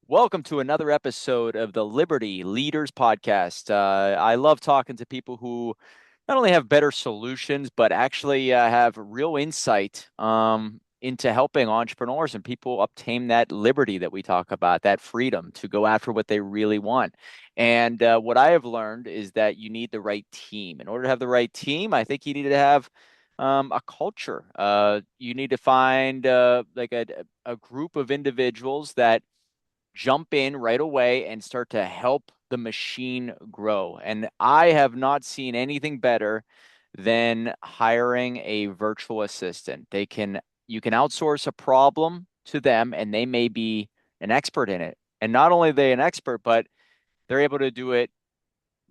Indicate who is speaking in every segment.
Speaker 1: Welcome to another episode of the Liberty Leaders Podcast. I love talking to people who not only have better solutions, but actually have real insight into helping entrepreneurs and people obtain that liberty that we talk about, that freedom to go after what they really want. And what I have learned is that you need the right team. In order to have the right team, I think you need to have a culture. You need to find like a group of individuals that jump in right away and start to help the machine grow. And I have not seen anything better than hiring a virtual assistant. You can outsource a problem to them and they may be an expert in it. And not only are they an expert, but they're able to do it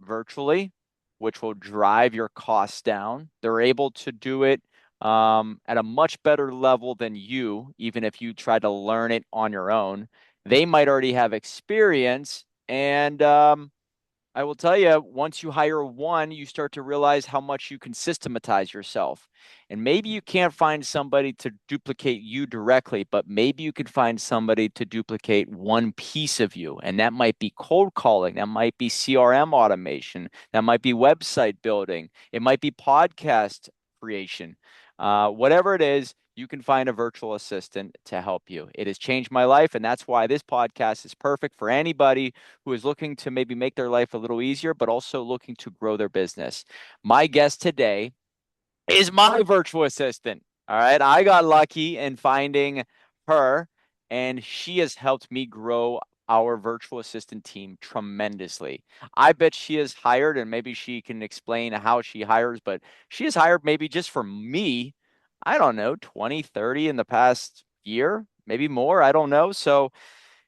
Speaker 1: virtually, which will drive your costs down. They're able to do it at a much better level than you, even if you try to learn it on your own. They might already have experience. And I will tell you, once you hire one, you start to realize how much you can systematize yourself. And maybe you can't find somebody to duplicate you directly, but maybe you could find somebody to duplicate one piece of you. And that might be cold calling, that might be CRM automation, that might be website building, it might be podcast creation. Whatever it is, you can find a virtual assistant to help you. It has changed my life, and that's why this podcast is perfect for anybody who is looking to maybe make their life a little easier, but also looking to grow their business. My guest today is my virtual assistant. All right. I got lucky in finding her, and she has helped me grow our virtual assistant team tremendously. I bet she has hired, and maybe she can explain how she hires, but she has hired maybe just for me, I don't know, 20, 30 in the past year, maybe more. I don't know. So,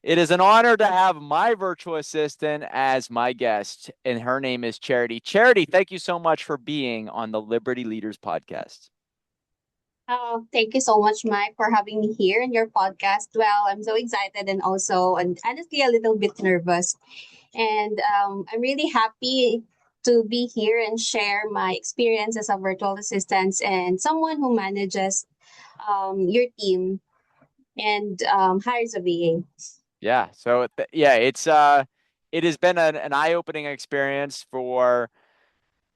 Speaker 1: it is an honor to have my virtual assistant as my guest, and her name is Charity. Charity, thank you so much for being on the Liberty Leaders podcast.
Speaker 2: Thank you so much, Mike, for having me here in your podcast. Well, I'm so excited and honestly a little bit nervous. And I'm really happy to be here and share my experience as a virtual assistant and someone who manages your team and hires a VA.
Speaker 1: Yeah, so yeah, it has been an eye-opening experience for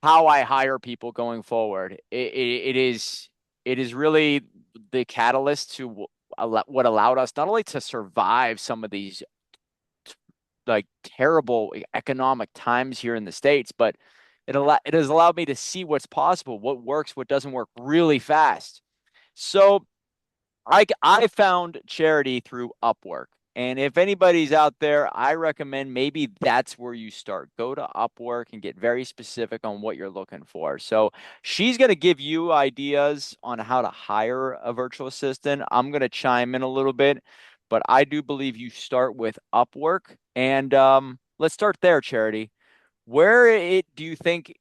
Speaker 1: how I hire people going forward. It is really the catalyst to what allowed us not only to survive some of these like terrible economic times here in the States, but it has allowed me to see what's possible, what works, what doesn't work really fast. So I found charity through Upwork. And if anybody's out there, I recommend maybe that's where you start. Go to Upwork and get very specific on what you're looking for. So she's going to give you ideas on how to hire a virtual assistant. I'm going to chime in a little bit, but I do believe you start with Upwork. And let's start there, Charity. Do you think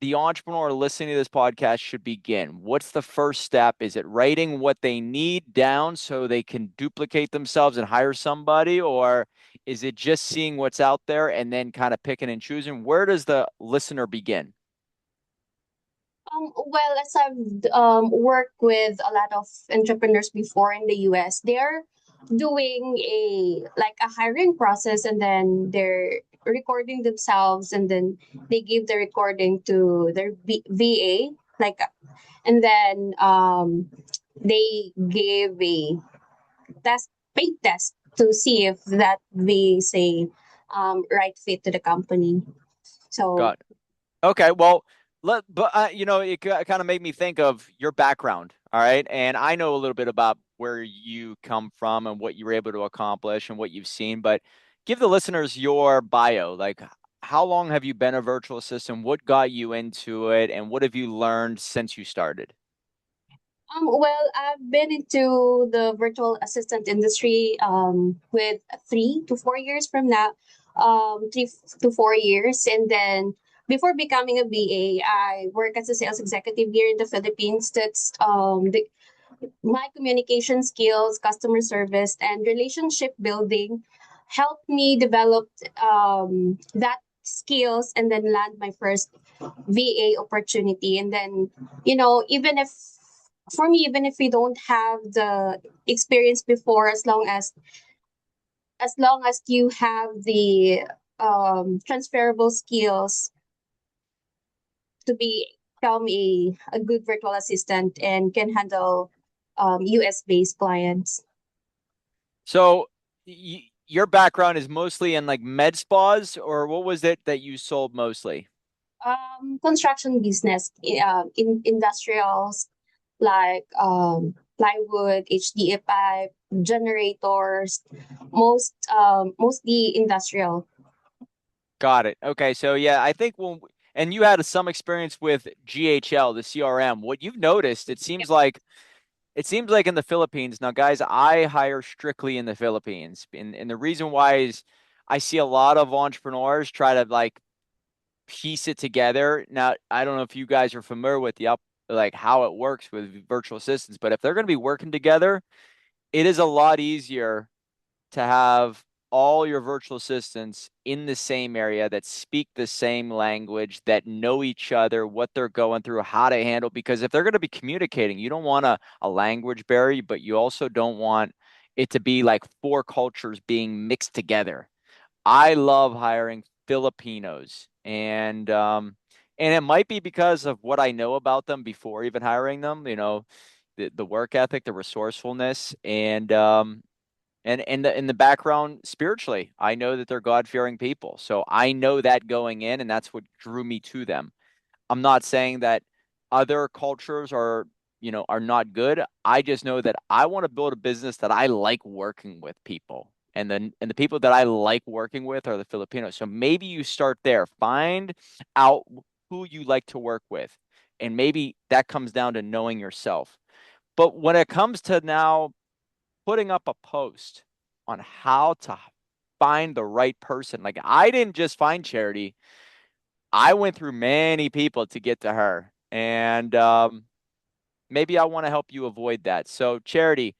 Speaker 1: the entrepreneur listening to this podcast should begin? What's the first step? Is it writing what they need down so they can duplicate themselves and hire somebody? Or is it just seeing what's out there and then kind of picking and choosing? Where does the listener begin?
Speaker 2: Well, as I've worked with a lot of entrepreneurs before in the US, they're doing a hiring process, and then they're recording themselves, and then they give the recording to their VA, and then they give a test paid test to see if that VA is a right fit to the company. So
Speaker 1: Got Okay, well, but it kind of made me think of your background, all right? And I know a little bit about where you come from and what you were able to accomplish and what you've seen, but give the listeners your bio. Like, how long have you been a virtual assistant? What got you into it, and what have you learned since you started?
Speaker 2: Well, I've been into the virtual assistant industry with 3 to 4 years from now, 3 to 4 years. And then before becoming a VA, I work as a sales executive here in the Philippines. My communication skills, customer service, and relationship building helped me develop that skills and then land my first VA opportunity. And then, even if for me, even if we don't have the experience before, as long as as long as you have the transferable skills to become a good virtual assistant and can handle US based clients.
Speaker 1: So your background is mostly in like med spas, or what was it that you sold mostly?
Speaker 2: Construction business, in industrials like plywood, HDA pipe, generators, mostly industrial.
Speaker 1: Got it. Okay, so yeah, I think and you had some experience with GHL, the CRM. What you've noticed, it seems like in the Philippines now, guys. I hire strictly in the Philippines, and the reason why is I see a lot of entrepreneurs try to like piece it together. Now, I don't know if you guys are familiar with the up like how it works with virtual assistants, but if they're going to be working together, it is a lot easier to have all your virtual assistants in the same area that speak the same language, that know each other, what they're going through, how to handle. Because if they're going to be communicating, you don't want a language barrier, but you also don't want it to be like four cultures being mixed together. I love hiring Filipinos, and it might be because of what I know about them before even hiring them. The work ethic, the resourcefulness, and in the background spiritually, I know that they're God fearing people. So I know that going in, and that's what drew me to them. I'm not saying that other cultures are not good. I just know that I want to build a business that I like working with people. And the people that I like working with are the Filipinos. So maybe you start there. Find out who you like to work with. And maybe that comes down to knowing yourself. But when it comes to now putting up a post on how to find the right person, like I didn't just find Charity. I went through many people to get to her. And maybe I want to help you avoid that. So, Charity,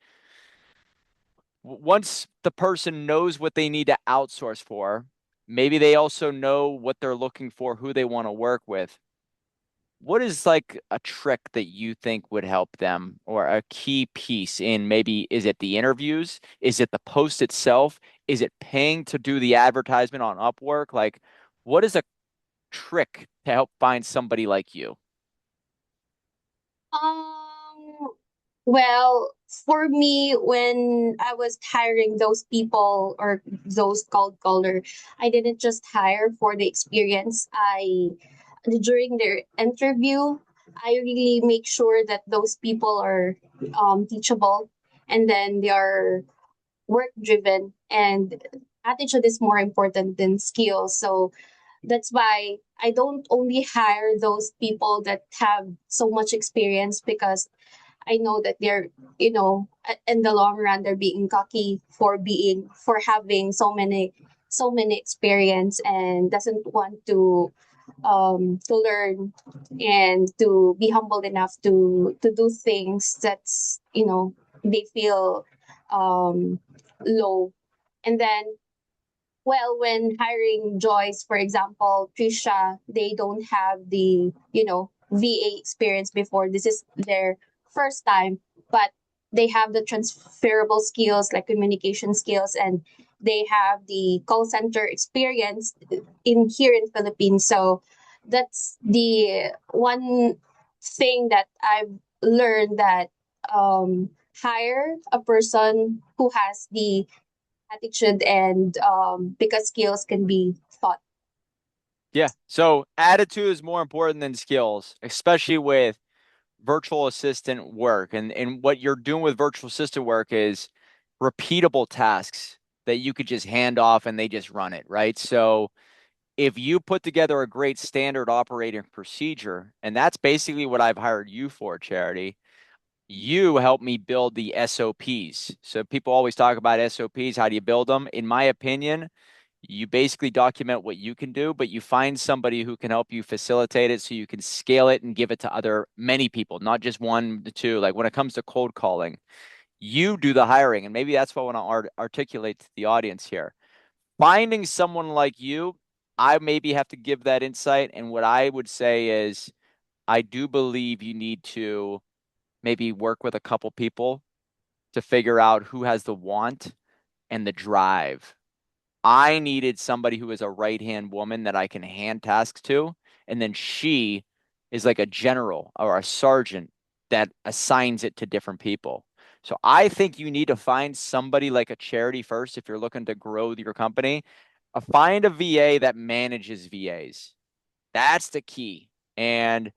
Speaker 1: once the person knows what they need to outsource for, maybe they also know what they're looking for, who they want to work with. What is like a trick that you think would help them or a key piece in maybe is it the interviews? Is it the post itself? Is it paying to do the advertisement on Upwork? Like, what is a trick to help find somebody like you?
Speaker 2: Um, well, for me, when I was hiring those people or those cold caller, I didn't just hire for the experience. I During their interview, I really make sure that those people are teachable, and then they are work driven, and attitude is more important than skills. So that's why I don't only hire those people that have so much experience, because I know that they're, in the long run, they're being cocky for having so many experience, and doesn't want to learn and to be humbled enough to do things that's, they feel low. And then, well, when hiring Joyce, for example, Trisha, they don't have the, VA experience before. This is their first time, but they have the transferable skills like communication skills, and they have the call center experience in here in Philippines. So that's the one thing that I've learned, that hire a person who has the attitude, and because skills can be taught.
Speaker 1: Yeah. So attitude is more important than skills, especially with virtual assistant work. And what you're doing with virtual assistant work is repeatable tasks that you could just hand off and they just run it, right? So if you put together a great standard operating procedure, and that's basically what I've hired you for, Charity, you help me build the SOPs. So people always talk about SOPs. How do you build them? In my opinion, you basically document what you can do, but you find somebody who can help you facilitate it so you can scale it and give it to many people, not just one to two. Like when it comes to cold calling, you do the hiring. And maybe that's what I want to articulate to the audience here. Finding someone like you, I maybe have to give that insight. And what I would say is, I do believe you need to maybe work with a couple people to figure out who has the want. and the drive. I needed somebody who is a right hand woman that I can hand tasks to. And then she is like a general or a sergeant that assigns it to different people. So I think you need to find somebody like a charity first if you're looking to grow your company. Find a VA that manages VAs. That's the key. And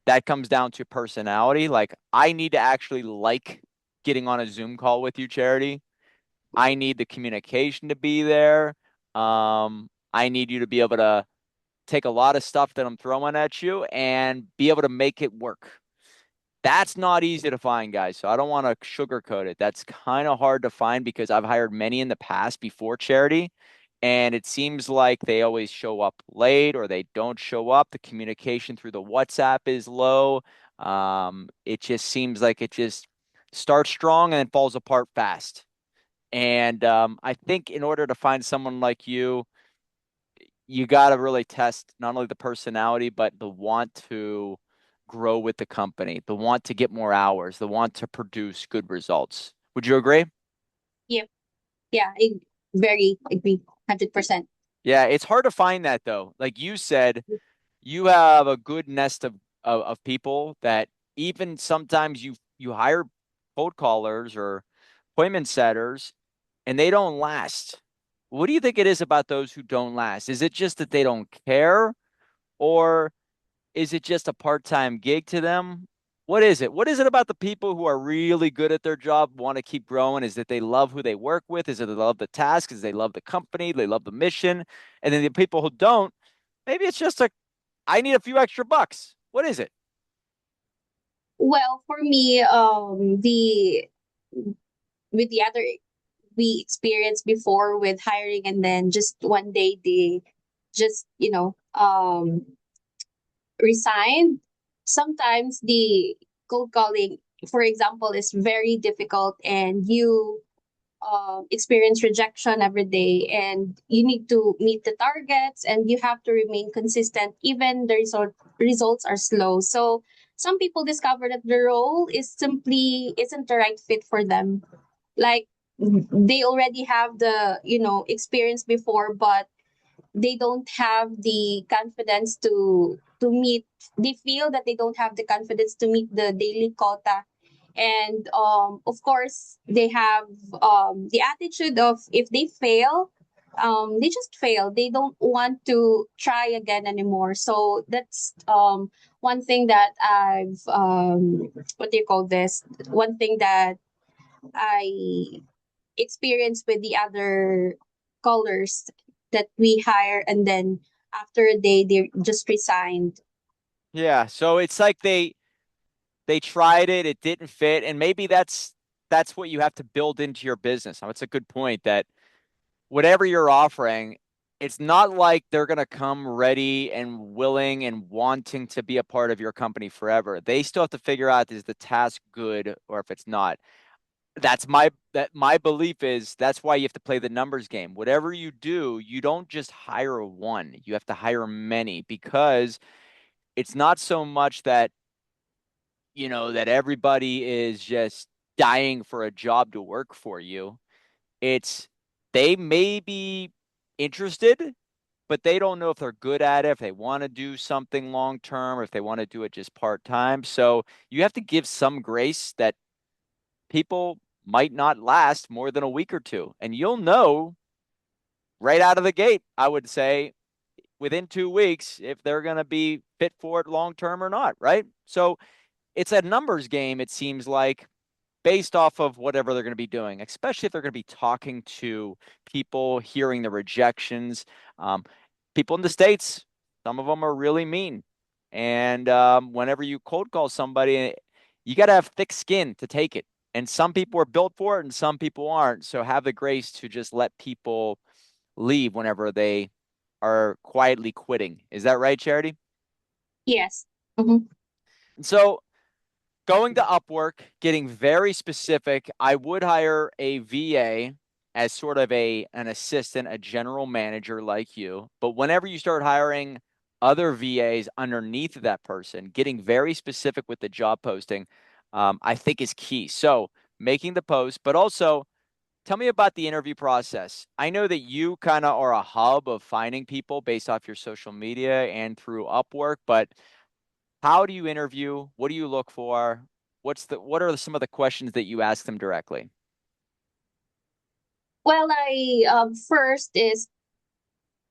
Speaker 1: that comes down to personality. Like, I need to actually like getting on a Zoom call with you, Charity. I need the communication to be there. I need you to be able to take a lot of stuff that I'm throwing at you and be able to make it work. That's not easy to find, guys. So I don't want to sugarcoat it. That's kind of hard to find because I've hired many in the past before charity, and it seems like they always show up late or they don't show up. The communication through the WhatsApp is low. It just seems like it just starts strong and then falls apart fast. And I think in order to find someone like you got to really test not only the personality, but the want to grow with the company, the want to get more hours, the want to produce good results. Would you agree?
Speaker 2: Yep. Yeah, I very agree. 100%.
Speaker 1: Yeah, it's hard to find that though. Like you said, you have a good nest of people that even sometimes you hire cold callers or appointment setters and they don't last. What do you think it is about those who don't last? Is it just that they don't care, or is it just a part-time gig to them? What is it? What is it about the people who are really good at their job, want to keep growing? Is it they love who they work with? Is it they love the task? Is it they love the company? They love the mission? And then the people who don't, maybe it's just a, I need a few extra bucks. What is it?
Speaker 2: Well, for me, the with the other we experienced before with hiring, and then just one day they just resigned. Sometimes the cold calling, for example, is very difficult, and you experience rejection every day, and you need to meet the targets, and you have to remain consistent even the results are slow. So some people discover that the role is simply isn't the right fit for them. Like, they already have the experience before, but they don't have the confidence to meet. They feel that they don't have the confidence to meet the daily quota, and of course they have the attitude of, if they fail, they just fail. They don't want to try again anymore. So that's one thing that I've what do you call this, one thing that I experienced with the other callers that we hire, and then after a day they just resigned.
Speaker 1: Yeah, so it's like they tried it, it didn't fit, and maybe that's what you have to build into your business. Now, it's a good point that whatever you're offering, it's not like they're going to come ready and willing and wanting to be a part of your company forever. They still have to figure out, is the task good or if it's not. My belief is that's why you have to play the numbers game. Whatever you do, you don't just hire one. You have to hire many because it's not so much that that everybody is just dying for a job to work for you. It's they may be interested, but they don't know if they're good at it, if they want to do something long term, or if they want to do it just part time. So you have to give some grace that people might not last more than a week or two. And you'll know right out of the gate, I would say, within 2 weeks, if they're going to be fit for it long term or not, right? So it's a numbers game, it seems like, based off of whatever they're going to be doing, especially if they're going to be talking to people, hearing the rejections. Um, People in the States, some of them are really mean. And whenever you cold call somebody, you got to have thick skin to take it. And some people are built for it and some people aren't. So have the grace to just let people leave whenever they are quietly quitting. Is that right, Charity?
Speaker 2: Yes. Hmm.
Speaker 1: And so going to Upwork, getting very specific, I would hire a VA as sort of an assistant, a general manager like you. But whenever you start hiring other VAs underneath that person, getting very specific with the job posting, I think is key. So making the post, but also tell me about the interview process. I know that you kind of are a hub of finding people based off your social media and through Upwork, but how do you interview? What do you look for? What are some of the questions that you ask them directly?
Speaker 2: Well, I first is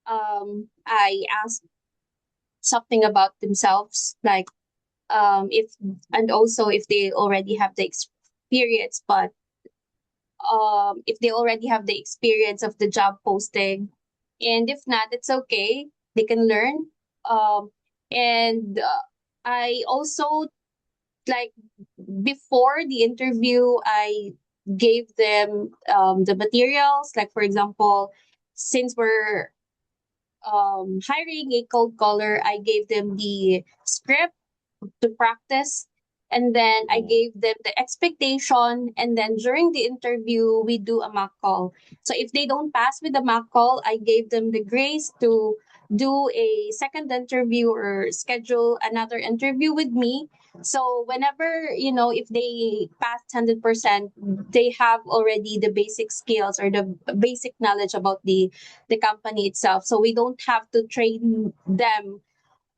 Speaker 2: I ask something about themselves, like if and also if they already have the experience, but if they already have the experience of the job posting, and if not, it's okay. They can learn. And I also, like, before the interview, I gave them the materials. Like, for example, since we're hiring a cold caller, I gave them the script to practice. And then I
Speaker 1: Ooh.
Speaker 2: gave them the expectation. And then during the interview, we do a mock call. So if they don't pass with the mock call, I gave them the grace to do a second interview or schedule another interview with me. So whenever, if they pass 100%, they have already the basic skills or the basic knowledge about the company itself. So we don't have to train them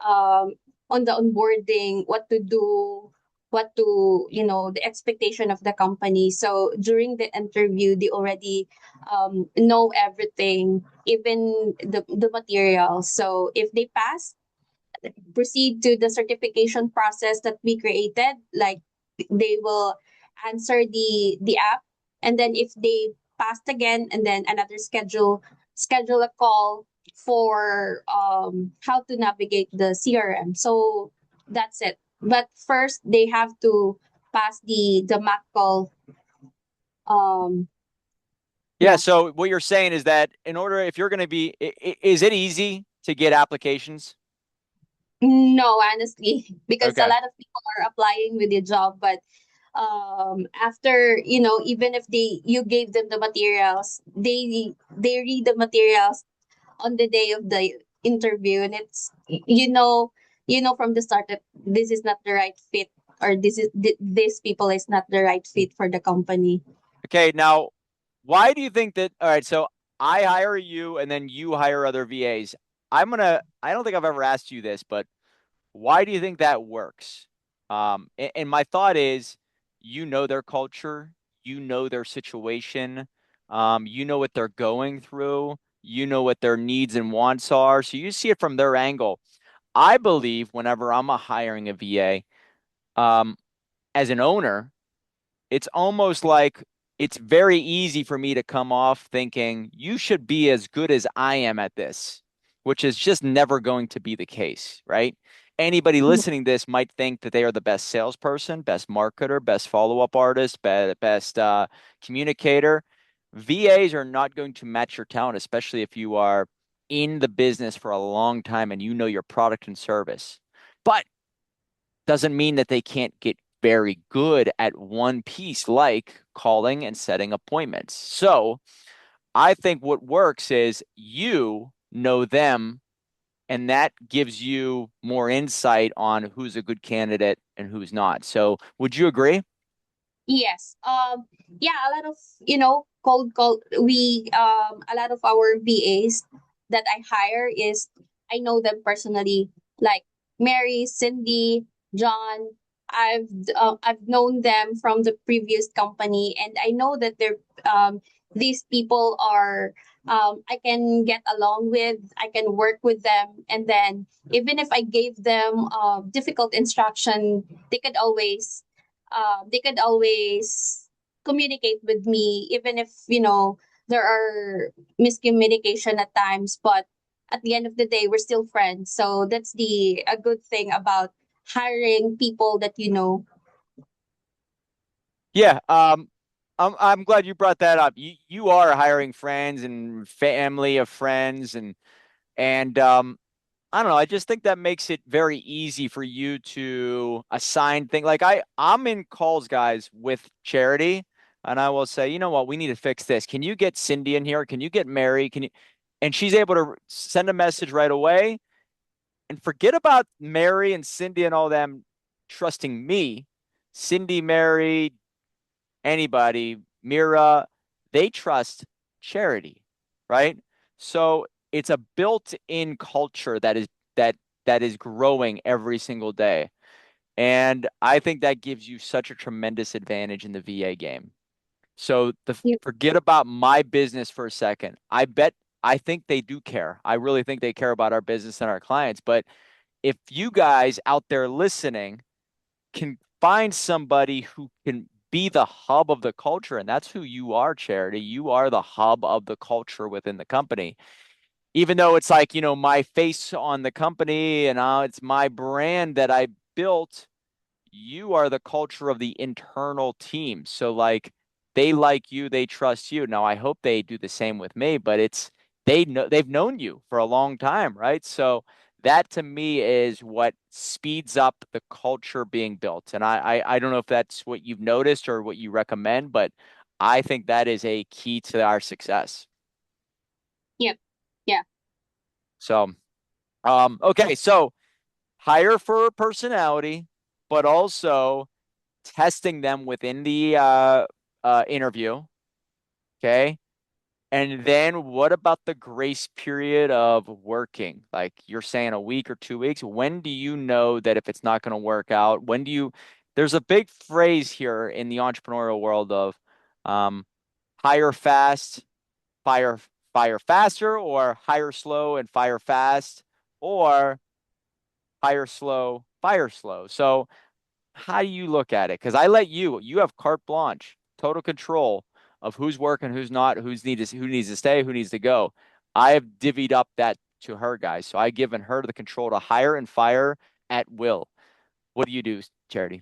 Speaker 2: um, on the onboarding, what to do, the expectation of the company. So during the interview, they already know everything, even the materials. So if they pass, proceed to the certification process that we created. Like, they will answer the app, and then if they passed again, and then another schedule a call for how to navigate the CRM. So that's it. But first they have to pass the mock call. um
Speaker 1: Yeah,
Speaker 2: yeah.
Speaker 1: so what you're saying is that in order, if you're going to be, is it easy to get applications?
Speaker 2: No, honestly, because a
Speaker 1: Okay.
Speaker 2: lot of people are applying with the job, but after, even if you gave them the materials, they read the materials on the day of the interview, and it's, from the start that this is not the right fit, or this people is not the right fit for the company.
Speaker 1: Okay. Now, why do you think that? All right. So I hire you and then you hire other VAs. I don't think I've ever asked you this, but why do you think that works? And my thought is, you know their culture, you know their situation, you know what they're going through, you know what their needs and wants are. So you see it from their angle. I believe whenever I'm hiring a VA, um, as an owner, it's almost like it's very easy for me to come off thinking you should be as good as I am at this, which is just never going to be the case, right? Anybody listening to this might think that they are the best salesperson, best marketer, best follow-up artist, best communicator. VAs are not going to match your talent, especially if you are in the business for a long time and you know your product and service. But doesn't mean that they can't get very good at one piece, like calling and setting appointments. So I think what works is you know them, and that gives you more insight on who's a good candidate and who's not. So would you agree?
Speaker 2: Yes. Yeah, a lot of, cold call, we a lot of our VAs that I hire is, I know them personally, like Mary, Cindy, John. I've known them from the previous company, and I know that these people are, I can get along with, I can work with them, and then even if I gave them difficult instruction, they could always they could always communicate with me, even if, there are miscommunication at times, but at the end of the day, we're still friends. So that's the a good thing about hiring people that you know.
Speaker 1: Yeah. I'm glad you brought that up. You are hiring friends and family of friends and I don't know. I just think that makes it very easy for you to assign things. Like I'm in calls, guys, with charity, and I will say, you know what, we need to fix this. Can you get Cindy in here? Can you get Mary? Can you? And she's able to send a message right away and forget about Mary and Cindy and all them trusting me. Cindy, Mary, anybody, Mira. they trust charity, right? So it's a built-in culture that that is growing every single day. And I think that gives you such a tremendous advantage in the VA game. So
Speaker 2: Yep.
Speaker 1: forget about my business for a second. I think they do care. I really think they care about our business and our clients. But if you guys out there listening can find somebody who can be the hub of the culture, and that's who you are, Charity. You are the hub of the culture within the company. Even though it's like, my face on the company and it's my brand that I built, you are the culture of the internal team. So they like you, they trust you. Now I hope they do the same with me, but they've known you for a long time, right? So that to me is what speeds up the culture being built. And I don't know if that's what you've noticed or what you recommend, but I think that is a key to our success.
Speaker 2: Yep. Yeah.
Speaker 1: So okay, so hire for personality, but also testing them within the interview. Okay. And then what about the grace period of working? Like you're saying a week or 2 weeks. When do you know that if it's not going to work out? There's a big phrase here in the entrepreneurial world of um, hire fast, fire, fire faster, or hire slow and fire fast, or hire slow, fire slow. So how do you look at it? Because you have carte blanche, total control of who's working, who's not, who needs to stay, who needs to go. I have divvied up that to her, guys. So I've given her the control to hire and fire at will. What do you do, Charity?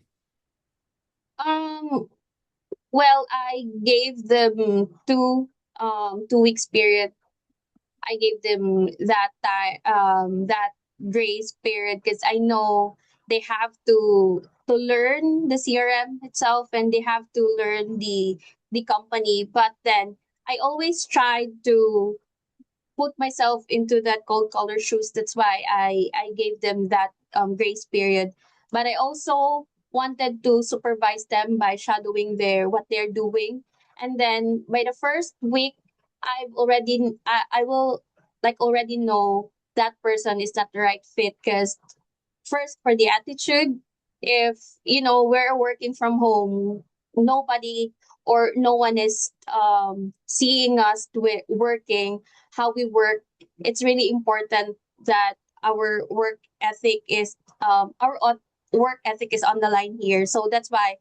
Speaker 2: Um. Well, I gave them 2 weeks period. I gave them that time, that grace period, because I know they have to learn the CRM itself, and they have to learn the company. But then I always try to put myself into that cold color shoes. That's why I gave them that grace period. But I also wanted to supervise them by shadowing what they're doing. And then by the first week, I will like already know that person is not the right fit, because first, for the attitude, if we're working from home, nobody or no one is seeing us working, how we work. It's really important that our work ethic is work ethic is on the line here. So that's why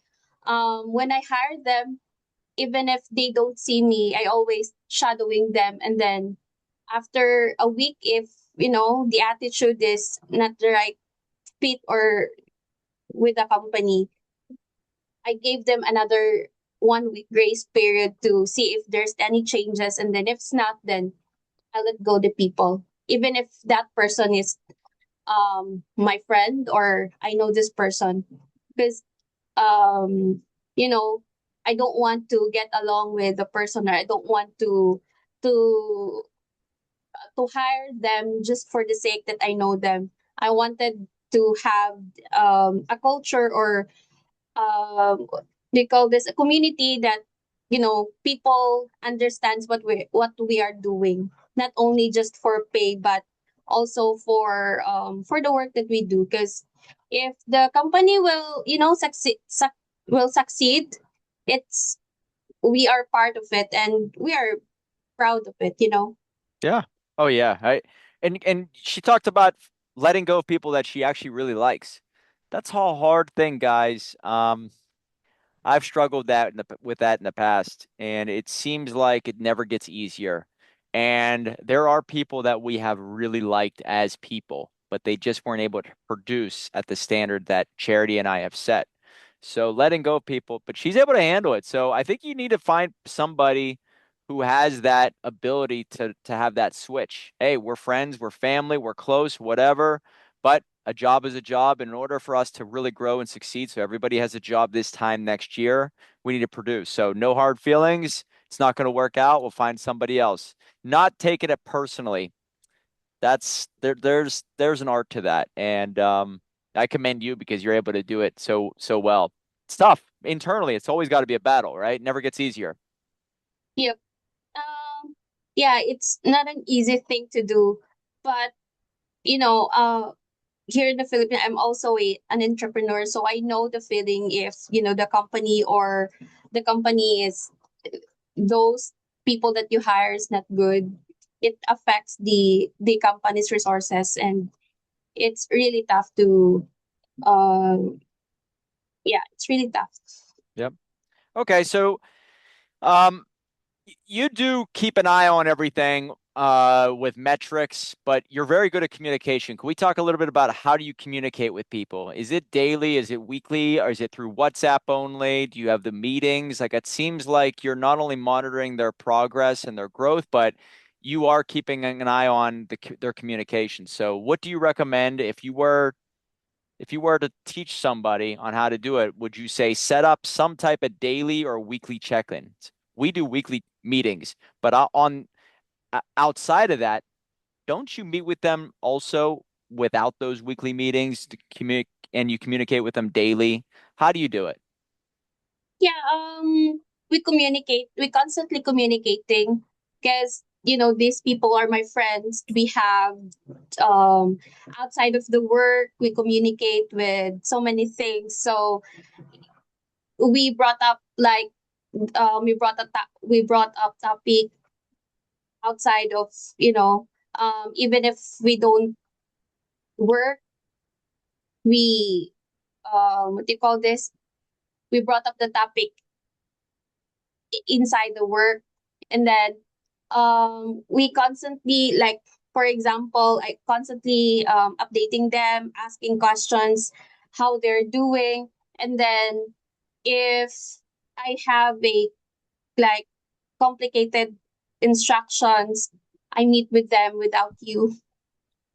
Speaker 2: when I hire them, even if they don't see me, I always shadowing them. And then after a week, if the attitude is not the right fit or with the company, I gave them another 1 week grace period to see if there's any changes. And then if it's not, then I let go the people. Even if that person is my friend, or I know this person. Because um you know I don't want to get along with the person, or I don't want to hire them just for the sake that I know them. I wanted to have a culture, or they call this a community, that people understands what we are doing, not only just for pay, but also for the work that we do. Because if the company will will succeed, it's we are part of it, and we are proud of it.
Speaker 1: Yeah. Oh yeah. And she talked about letting go of people that she actually really likes. That's a hard thing, guys. I've struggled with that in the past, and it seems like it never gets easier. And there are people that we have really liked as people, but they just weren't able to produce at the standard that Charity and I have set. So letting go of people, but she's able to handle it. So I think you need to find somebody who has that ability to have that switch. Hey, we're friends, we're family, we're close, whatever. But a job is a job. In order for us to really grow and succeed, so everybody has a job this time next year, we need to produce. So no hard feelings. It's not going to work out. We'll find somebody else. Not taking it personally. There's an art to that, and I commend you because you're able to do it so well. It's tough internally. It's always got to be a battle, right? It never gets easier.
Speaker 2: Yep. Yeah, it's not an easy thing to do, but you know, here in the Philippines, I'm also an entrepreneur, so I know the feeling if the company or the company is those people that you hire is not good. It affects the company's resources, and it's really tough to yeah, it's really tough.
Speaker 1: Yep. Okay, so um, you do keep an eye on everything with metrics, but you're very good at communication. Can we talk a little bit about how do you communicate with people? Is it daily? Is it weekly? Or is it through WhatsApp only? Do you have the meetings? Like it seems like you're not only monitoring their progress and their growth, but you are keeping an eye on their communication. So, what do you recommend if you were to teach somebody on how to do it, would you say set up some type of daily or weekly check-ins? We do weekly meetings, but on outside of that, don't you meet with them also without those weekly meetings to communicate and you communicate with them daily? How do you do it?
Speaker 2: Yeah, we communicate. We constantly communicating because these people are my friends. We have um outside of the work, we communicate with so many things. So we brought up like we brought up topic outside of even if we don't work, we what do you call this? We brought up the topic inside the work, and then we constantly, like, for example, I constantly updating them, asking questions how they're doing, and then if I have a like complicated instructions, I meet with them without you.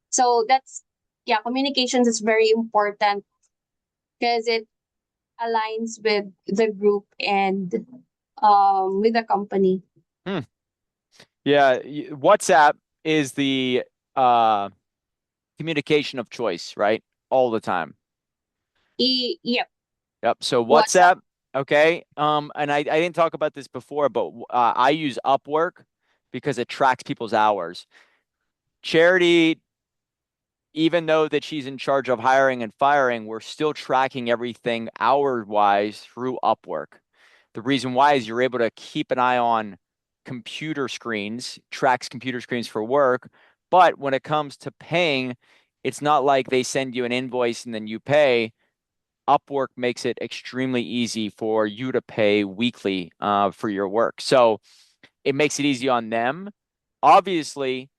Speaker 2: So that's, yeah, communications is very important because it aligns with the group and with the company.
Speaker 1: Hmm. Yeah, WhatsApp is the uh, communication of choice, right? All the time.
Speaker 2: Yep.
Speaker 1: Yep. So
Speaker 2: WhatsApp.
Speaker 1: WhatsApp, okay. And I didn't talk about this before, but I use Upwork because it tracks people's hours. Charity, even though that she's in charge of hiring and firing, we're still tracking everything hour wise through Upwork. The reason why is you're able to keep an eye on computer screens, tracks computer screens for work. But when it comes to paying, it's not like they send you an invoice and then you pay. Upwork makes it extremely easy for you to pay weekly for your work. So it makes it easy on them. Obviously,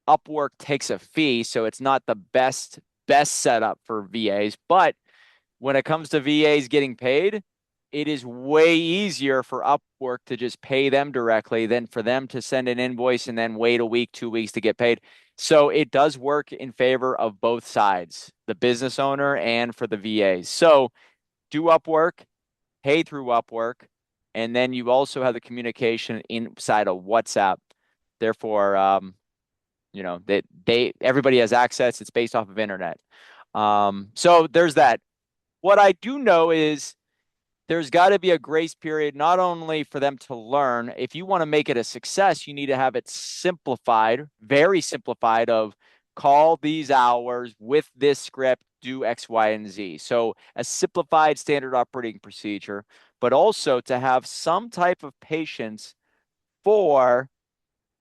Speaker 1: Upwork takes a fee, so it's not the best setup for VAs. But when it comes to VAs getting paid, it is way easier for Upwork to just pay them directly than for them to send an invoice and then wait a week, 2 weeks to get paid. So it does work in favor of both sides, the business owner and for the VAs. So do Upwork, pay through Upwork, and then you also have the communication inside of WhatsApp. Therefore, they everybody has access. It's based off of internet. So there's that. What I do know is there's got to be a grace period, not only for them to learn. If you want to make it a success, you need to have it simplified, very simplified of call these hours with this script, do X, Y, and Z. So a simplified standard operating procedure, but also to have some type of patience for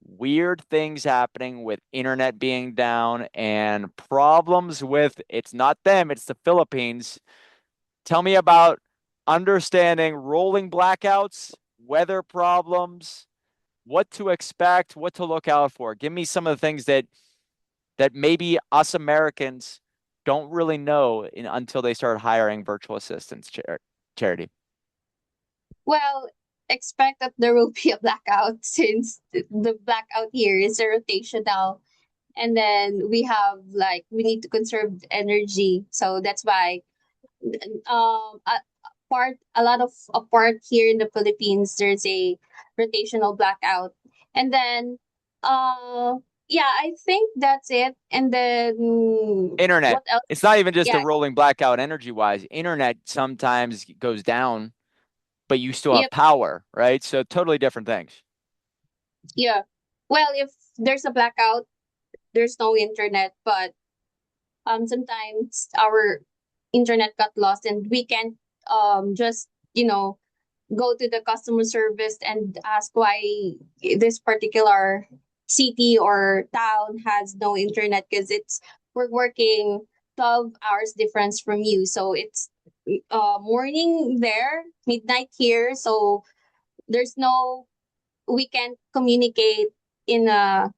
Speaker 1: weird things happening with internet being down and problems with it's not them, it's the Philippines. Tell me about understanding rolling blackouts, weather problems, what to expect, what to look out for. Give me some of the things that maybe us Americans don't really know until they start hiring virtual assistants, Charity.
Speaker 2: Well, expect that there will be a blackout since the blackout here is a rotational, and then we have, like, we need to conserve energy, so that's why a lot of a part here in the Philippines there's a rotational blackout, and then uh yeah, I think that's it, and then
Speaker 1: Internet.
Speaker 2: what else?
Speaker 1: It's not even just
Speaker 2: Yeah.
Speaker 1: a rolling blackout energy wise. Internet sometimes goes down, but you still have
Speaker 2: Yep.
Speaker 1: power, right? So totally different things.
Speaker 2: Yeah. Well, if there's a blackout, there's no internet, but sometimes our internet got lost and we can't just, go to the customer service and ask why this particular city or town has no internet, because it's we're working 12 hours difference from you, so it's morning there, midnight here, so there's no we can communicate in the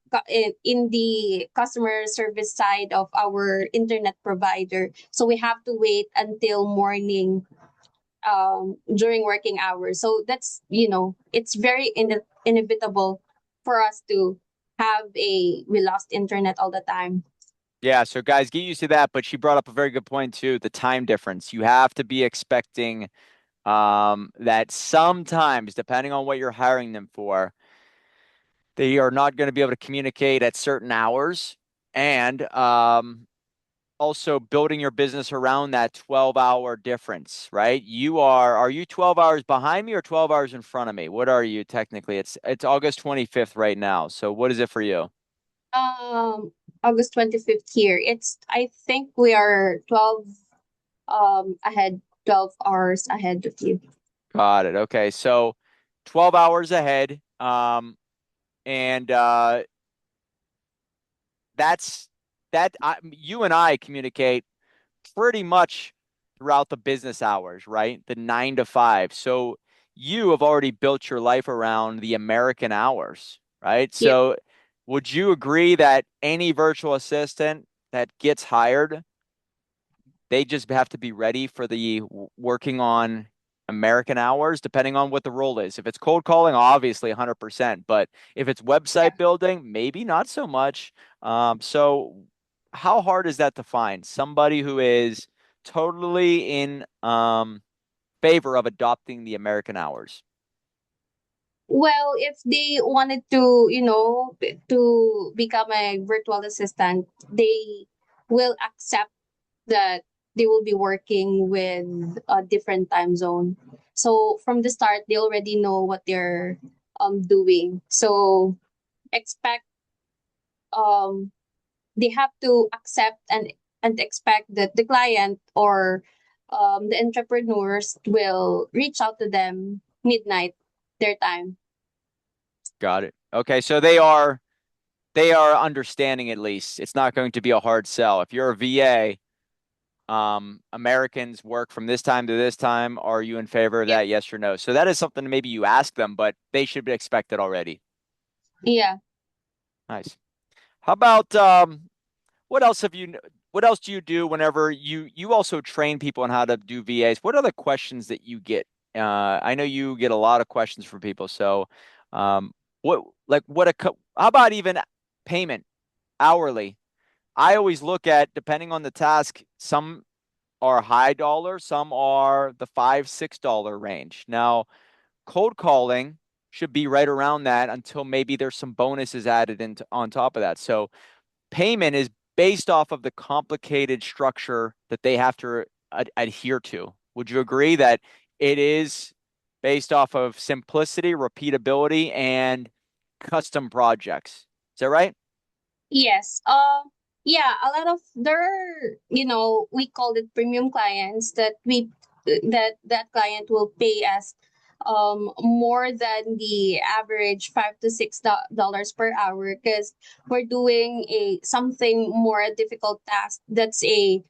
Speaker 2: customer service side of our internet provider, so we have to wait until morning during working hours. So that's, it's very inevitable for us to have a we lost internet all the time.
Speaker 1: Yeah, so guys, get used to that. But she brought up a very good point too, the time difference. You have to be expecting that sometimes, depending on what you're hiring them for, they are not going to be able to communicate at certain hours. And also building your business around that 12-hour difference, right? Are you 12 hours behind me or 12 hours in front of me? What are you technically? It's August 25th right now. So what is it for you?
Speaker 2: um August 25th here, it's I think we are 12 ahead, 12 hours ahead of you.
Speaker 1: Got it. Okay. So 12 hours ahead. And that's you and I communicate pretty much throughout the business hours, right? The 9 to 5. So you have already built your life around the American hours, right?
Speaker 2: Yep.
Speaker 1: So would you agree that any virtual assistant that gets hired, they just have to be ready for the working on American hours, depending on what the role is? If it's cold calling, obviously 100%. But if it's
Speaker 2: Yeah.
Speaker 1: website building, maybe not so much. So how hard is that to find? Somebody who is totally in favor of adopting the American hours.
Speaker 2: Well, if they wanted to, to become a virtual assistant, they will accept that they will be working with a different time zone. So from the start, they already know what they're doing. So expect um they have to accept and expect that the client or the entrepreneurs will reach out to them midnight their time.
Speaker 1: Got it. Okay, so they are understanding at least. It's not going to be a hard sell. If you're a VA, Americans work from this time to this time. Are you in favor of
Speaker 2: Yep.
Speaker 1: that? Yes or no? So that is something maybe you ask them, but they should expect it already.
Speaker 2: Yeah.
Speaker 1: Nice. How about what else have you what else do you do whenever you also train people on how to do VAs? What are the questions that you get? I know you get a lot of questions from people. So what like what a how about even payment hourly? I always look at depending on the task, some are high dollar, some are the $5, $6 range. Now, cold calling should be right around that until maybe there's some bonuses added into on top of that. So payment is based off of the complicated structure that they have to adhere to. Would you agree that it is based off of simplicity, repeatability, and custom projects? Is that right?
Speaker 2: Yes. Yeah, a lot of there are, we call it premium clients that that client will pay us more than the average $5 to $6 per hour, because we're doing a something more difficult task. That's a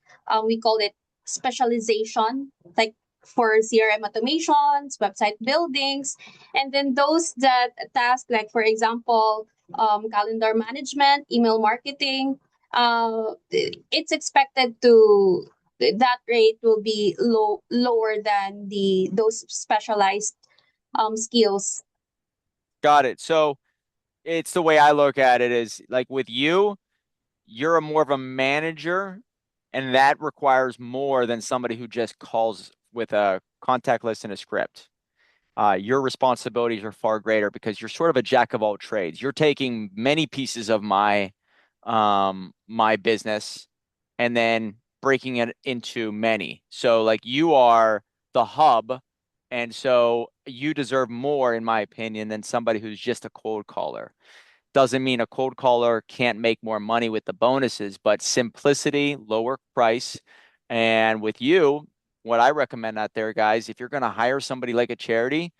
Speaker 2: we call it specialization, like for CRM automations, website buildings, and then those that task, like for example calendar management, email marketing. It's expected to that rate will be lower than the those specialized skills.
Speaker 1: Got it. So it's the way I look at it is like with you, you're a more of a manager, and that requires more than somebody who just calls with a contact list and a script. Your responsibilities are far greater because you're sort of a jack of all trades. You're taking many pieces of my business and then breaking it into many. So like you are the hub And so you deserve more, in my opinion, than somebody who's just a cold caller. Doesn't mean a cold caller can't make more money with the bonuses, but simplicity, lower price. And with you, what I recommend out there, guys, if you're going to hire somebody like a charity,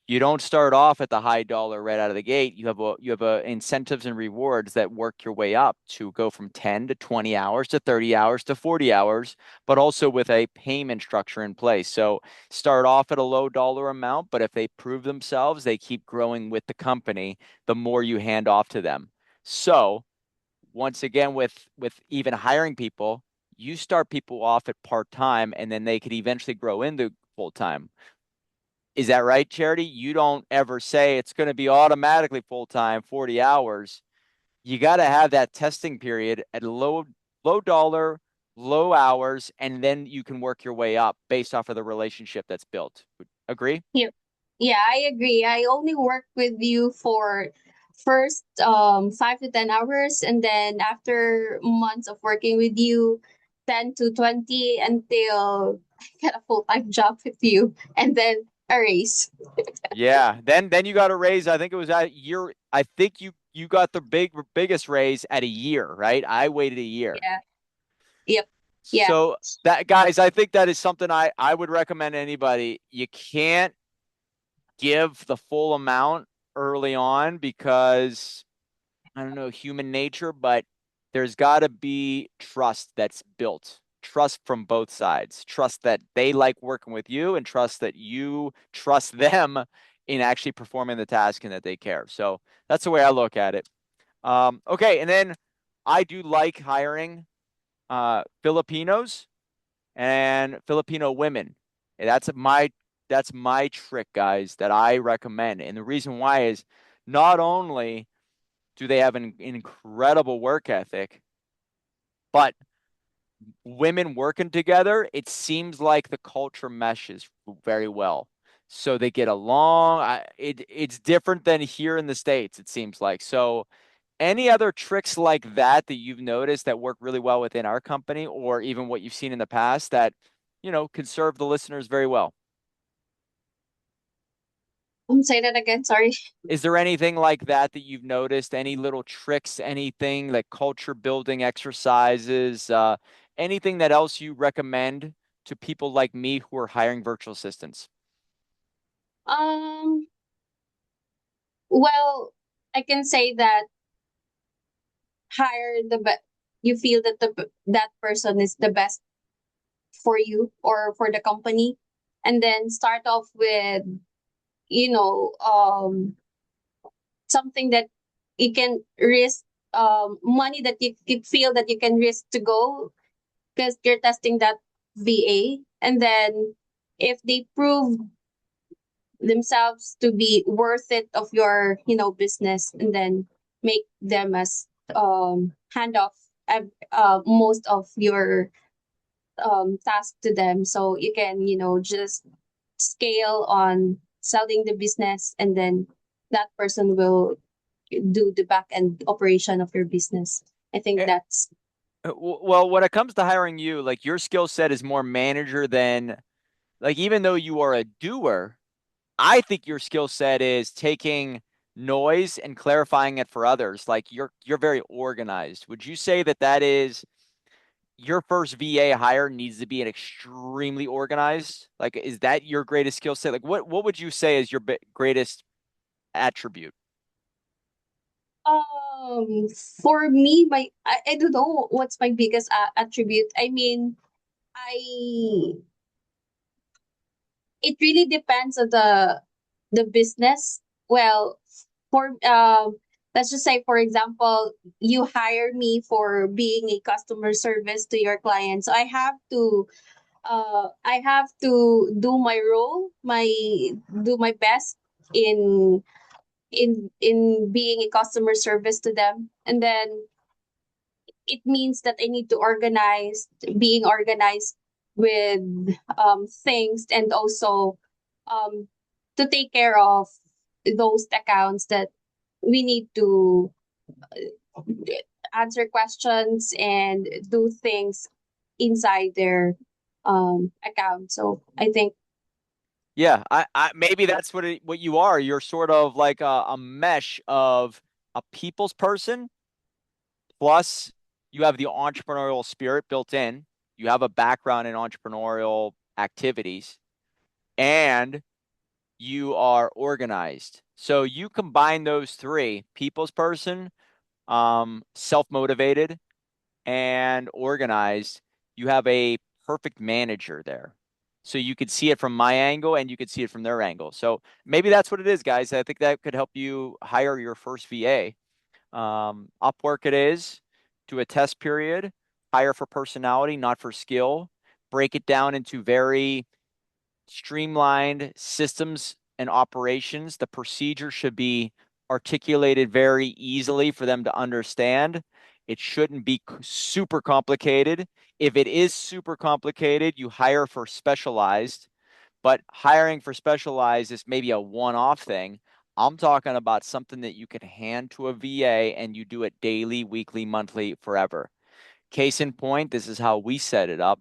Speaker 1: you don't start off at the high dollar right out of the gate. You have incentives and rewards that work your way up to go from 10 to 20 hours to 30 hours to 40 hours, but also with a payment structure in place. So start off at a low dollar amount, but if they prove themselves, they keep growing with the company, the more you hand off to them. So once again, with even hiring people, you start people off at part-time and then they could eventually grow into full-time. Is that right, Charity? You don't ever say it's going to be automatically full time, 40 hours. You got to have that testing period at low dollar, low hours, and then you can work your way up based off of the relationship that's built. Agree?
Speaker 2: Yeah, yeah, I agree. I only work with you for first 5 to 10 hours, and then after months of working with you, 10 to 20 until I get a full time job with you, and then a raise.
Speaker 1: Yeah. Then you got a raise. I think it was at year. I think you got the biggest raise at a year, right? I waited a year.
Speaker 2: Yeah. Yep. Yeah.
Speaker 1: So that guys, I think that is something I would recommend to anybody. You can't give the full amount early on because I don't know, human nature, but there's got to be trust that's built. Trust from both sides. Trust that they like working with you and trust that you trust them in actually performing the task and that they care. So that's the way I look at it. Okay, and then I do like hiring Filipinos and Filipino women. And that's my trick, guys, that I recommend. And the reason why is not only do they have an incredible work ethic, but women working together, it seems like the culture meshes very well. So they get along. It's different than here in the States, it seems like. So any other tricks like that that you've noticed that work really well within our company or even what you've seen in the past that, can serve the listeners very well?
Speaker 2: Say that again. Sorry.
Speaker 1: Is there anything like that that you've noticed? Any little tricks, anything like culture building exercises, anything that else you recommend to people like me who are hiring virtual assistants?
Speaker 2: Um. Well, I can say that hire the best. You feel that that person is the best for you or for the company, and then start off with you know um something that you can risk, money that you feel that you can risk to go because you're testing that VA, and then if they prove themselves to be worth it of your business, and then make them as hand off most of your task to them, so you can just scale on selling the business, and then that person will do the back end operation of your business. I think
Speaker 1: Eh,
Speaker 2: that's
Speaker 1: Well, when it comes to hiring you, like your skill set is more manager than like even though you are a doer, I think your skill set is taking noise and clarifying it for others. Like you're very organized. Would you say that that is your first VA hire needs to be an extremely organized? Like, is that your greatest skill set? Like, what would you say is your greatest attribute?
Speaker 2: for me, I don't know what's my biggest attribute. I mean, I it really depends on the business. Well, for let's just say, for example, you hire me for being a customer service to your client, so I have to do my role, my do my best in in being a customer service to them, and then it means that I need to being organized with things, and also um, to take care of those accounts that we need to answer questions and do things inside their account. So I think
Speaker 1: Yeah, maybe that's what you are. You're sort of like a mesh of a people's person, plus you have the entrepreneurial spirit built in. You have a background in entrepreneurial activities, and you are organized. So you combine those three, people's person, self-motivated, and organized, you have a perfect manager there. So you could see it from my angle and you could see it from their angle. So maybe that's what it is, guys. I think that could help you hire your first VA. Upwork it is, do a test period, hire for personality, not for skill, break it down into very streamlined systems and operations. The procedure should be articulated very easily for them to understand. It shouldn't be super complicated. If it is super complicated, you hire for specialized, but hiring for specialized is maybe a one-off thing. I'm talking about something that you can hand to a VA and you do it daily, weekly, monthly, forever. Case in point, this is how we set it up.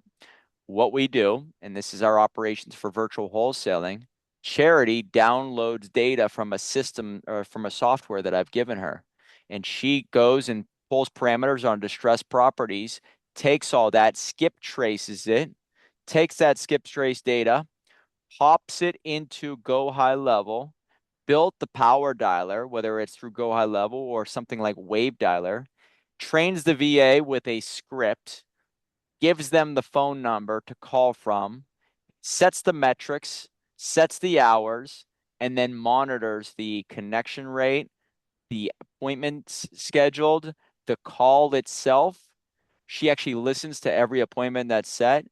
Speaker 1: What we do, and this is our operations for virtual wholesaling, Charity downloads data from a system or from a software that I've given her. And she goes and pulls parameters on distressed properties, takes all that, skip traces it, takes that skip trace data, pops it into Go High Level, built the power dialer, whether it's through Go High Level or something like Wave Dialer, trains the VA with a script, gives them the phone number to call from, sets the metrics, sets the hours, and then monitors the connection rate, the appointments scheduled, the call itself. She actually listens to every appointment that's set,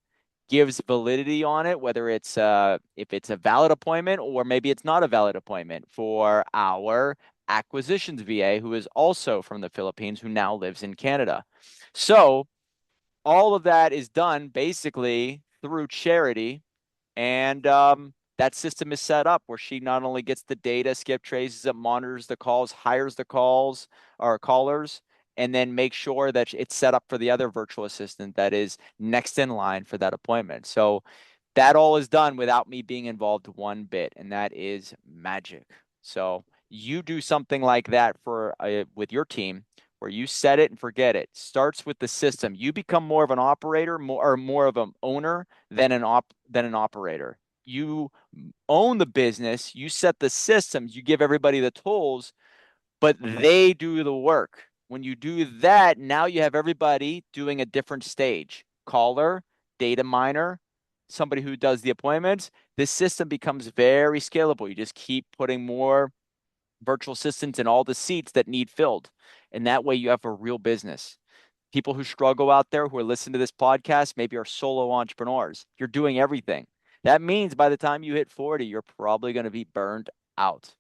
Speaker 1: gives validity on it, whether it's if it's a valid appointment or maybe it's not a valid appointment for our acquisitions VA, who is also from the Philippines, who now lives in Canada. So all of that is done basically through charity. And that system is set up where she not only gets the data, skip traces it, monitors the calls, hires the calls or callers, and then make sure that it's set up for the other virtual assistant that is next in line for that appointment. So that all is done without me being involved one bit, and that is magic. So you do something like that for with your team where you set it and forget it. Starts with the system. You become more of an operator, more of an owner than an operator. You own the business, you set the systems, you give everybody the tools, but they do the work. When you do that, now you have everybody doing a different stage. Caller, data miner, somebody who does the appointments. This system becomes very scalable. You just keep putting more virtual assistants in all the seats that need filled. And that way you have a real business. People who struggle out there who are listening to this podcast maybe are solo entrepreneurs. You're doing everything. That means by the time you hit 40, you're probably going to be burned out.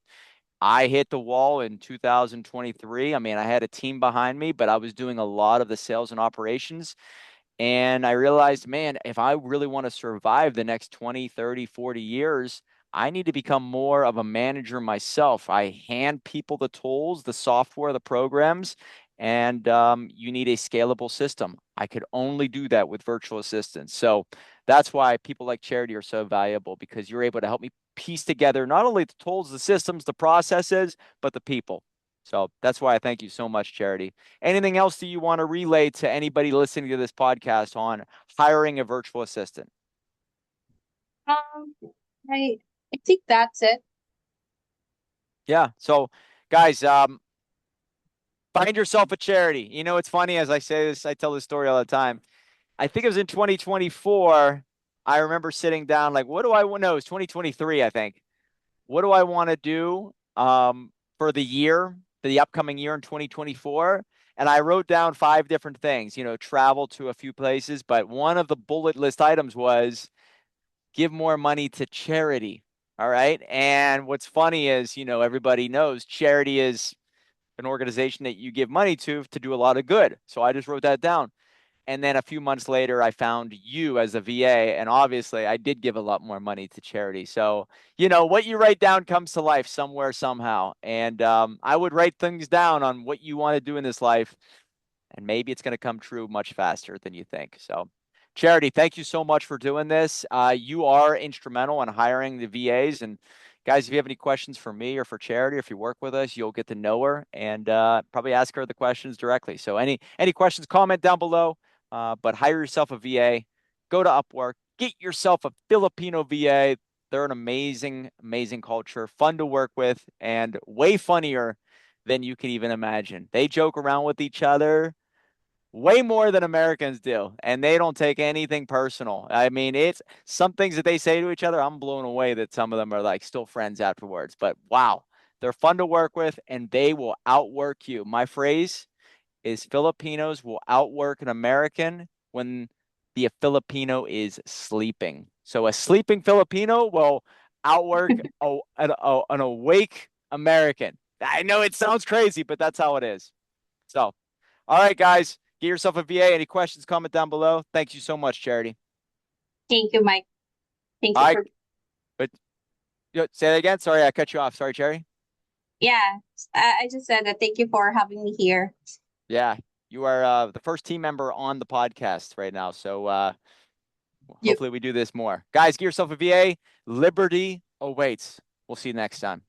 Speaker 1: I hit the wall in 2023. I mean, I had a team behind me, but I was doing a lot of the sales and operations. And I realized, man, if I really want to survive the next 20, 30, 40 years, I need to become more of a manager myself. I hand people the tools, the software, the programs, and you need a scalable system. I could only do that with virtual assistants. So that's why people like Charity are so valuable because you're able to help me piece together not only the tools, the systems, the processes, but the people. So that's why I thank you so much, Charity. Anything else that you want to relay to anybody listening to this podcast on hiring a virtual assistant?
Speaker 2: Um, I I think that's it.
Speaker 1: Yeah. So, guys, find yourself a charity. You know, it's funny as I say this, I tell this story all the time. I think it was in 2024. I remember sitting down, like, what do I want? No, it was 2023, I think. What do I want to do for the year, for the upcoming year in 2024? And I wrote down five different things, you know, travel to a few places. But one of the bullet list items was give more money to charity. All right. And what's funny is, you know, everybody knows charity is an organization that you give money to do a lot of good. So I just wrote that down. And then a few months later, I found you as a VA. And obviously, I did give a lot more money to charity. So, you know, what you write down comes to life somewhere, somehow. And I would write things down on what you want to do in this life. And maybe it's going to come true much faster than you think. So, Charity, thank you so much for doing this. You are instrumental in hiring the VAs. And guys, if you have any questions for me or for Charity, or if you work with us, you'll get to know her and probably ask her the questions directly. So any questions, comment down below. But hire yourself a VA, go to Upwork, get yourself a Filipino VA. They're an amazing, amazing culture, fun to work with, and way funnier than you can even imagine. They joke around with each other way more than Americans do, and they don't take anything personal. I mean, it's some things that they say to each other, I'm blown away that some of them are like still friends afterwards. But wow, they're fun to work with, and they will outwork you. My phrase is Filipinos will outwork an American when the Filipino is sleeping. So a sleeping Filipino will outwork an awake American. I know it sounds crazy, but that's how it is. So, all right, guys, get yourself a VA. Any questions, comment down below. Thank you so much, Charity.
Speaker 2: Thank you, Mike. Thank
Speaker 1: All
Speaker 2: you
Speaker 1: right,
Speaker 2: for,
Speaker 1: but say that again. Sorry, I cut you off. Sorry, Cherry.
Speaker 2: yeah, I just said that thank you for having me here.
Speaker 1: Yeah, you are the first team member on the podcast right now. So
Speaker 2: You
Speaker 1: hopefully we do this more. Guys, get yourself a VA. Liberty awaits. We'll see you next time.